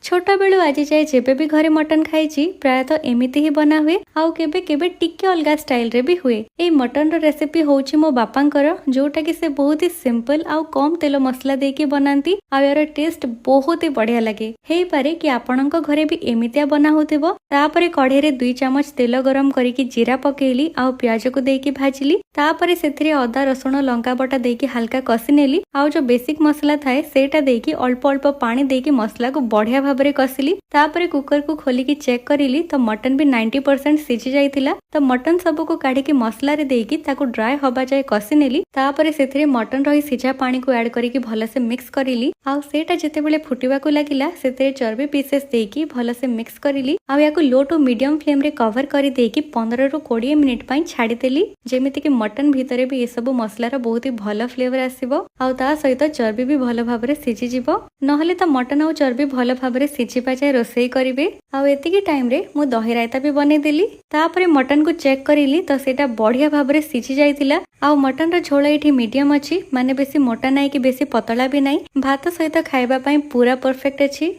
छोट बेलू आज जाए जेबे भी घरे मटन खाई प्रायतः एमती ही बना हुए आउ केबे केबे टिके अलगा स्टाइल रे भी हुए। ए मटन रो रेसिपी होउची मो बापांकर जोटा कि से बहुत ही सिंपल आउ कम तेल मसला देके बनाती आ यार टेस्ट बहुत ही बढ़िया लगे। हे पारे कि आपणक घरे भी एमितिया बना होतिबो। तापरे कढ़े रे 2 चमच तेल गरम करिकी जीरा पकेइली आउ प्याज को देकी भाजिली। तापरे सेथिरे अदा रसुण लंका बटा देकी हल्का कसी नेली आउ जो बेसिक मसला थाए सेटा देकी अल्प अल्प पानी देकी मसला को बढ़िया भाबरे कसिली। तापरे कुकर को खोलिकी चेक करिली तो मटन भी 90% सिझी जाइतिला। तो मटन सब को काढ़ी मसला रे देकी ताको ड्राई हबा जाए कसी नेली। तापरे सेथिरे मटन रही सिझा पानी को ऐड करिकी भलसे मिक्स करिली आउ सेटा जेतेबेले फुटिबा को लागिला सेते चर्बी पीसेस देकी भलसे मिक्स करिली आउ याको लो टू मीडियम फ्लेम रे कवर करी देकी 15 ରୁ 20 मिनिट पई छाडी देली जेमिति कि मटन भीतरे भी ए सब मसलार बहुत ही भल फ्लेवर आसीबो आउ ता सहित चर्बी भी भल भाबरे सिझी जिवो। नहले तो मटन आउ चर्बी भल भाबरे सिझिबा जाय रोसई करिवे। आउ एतिकी टाइम रे मु दही रायता भी बने देली। तापरे मटन को चेक करिली तो सेटा बढ़िया भाबरे सिझी जाइतिला आउ मटन रो झोल एठी मीडियम अछि माने बेसी मोटा नाइ कि बेसी पतला भी नाइ। भात सहित खाइबा पई पूरा परफेक्ट अछि।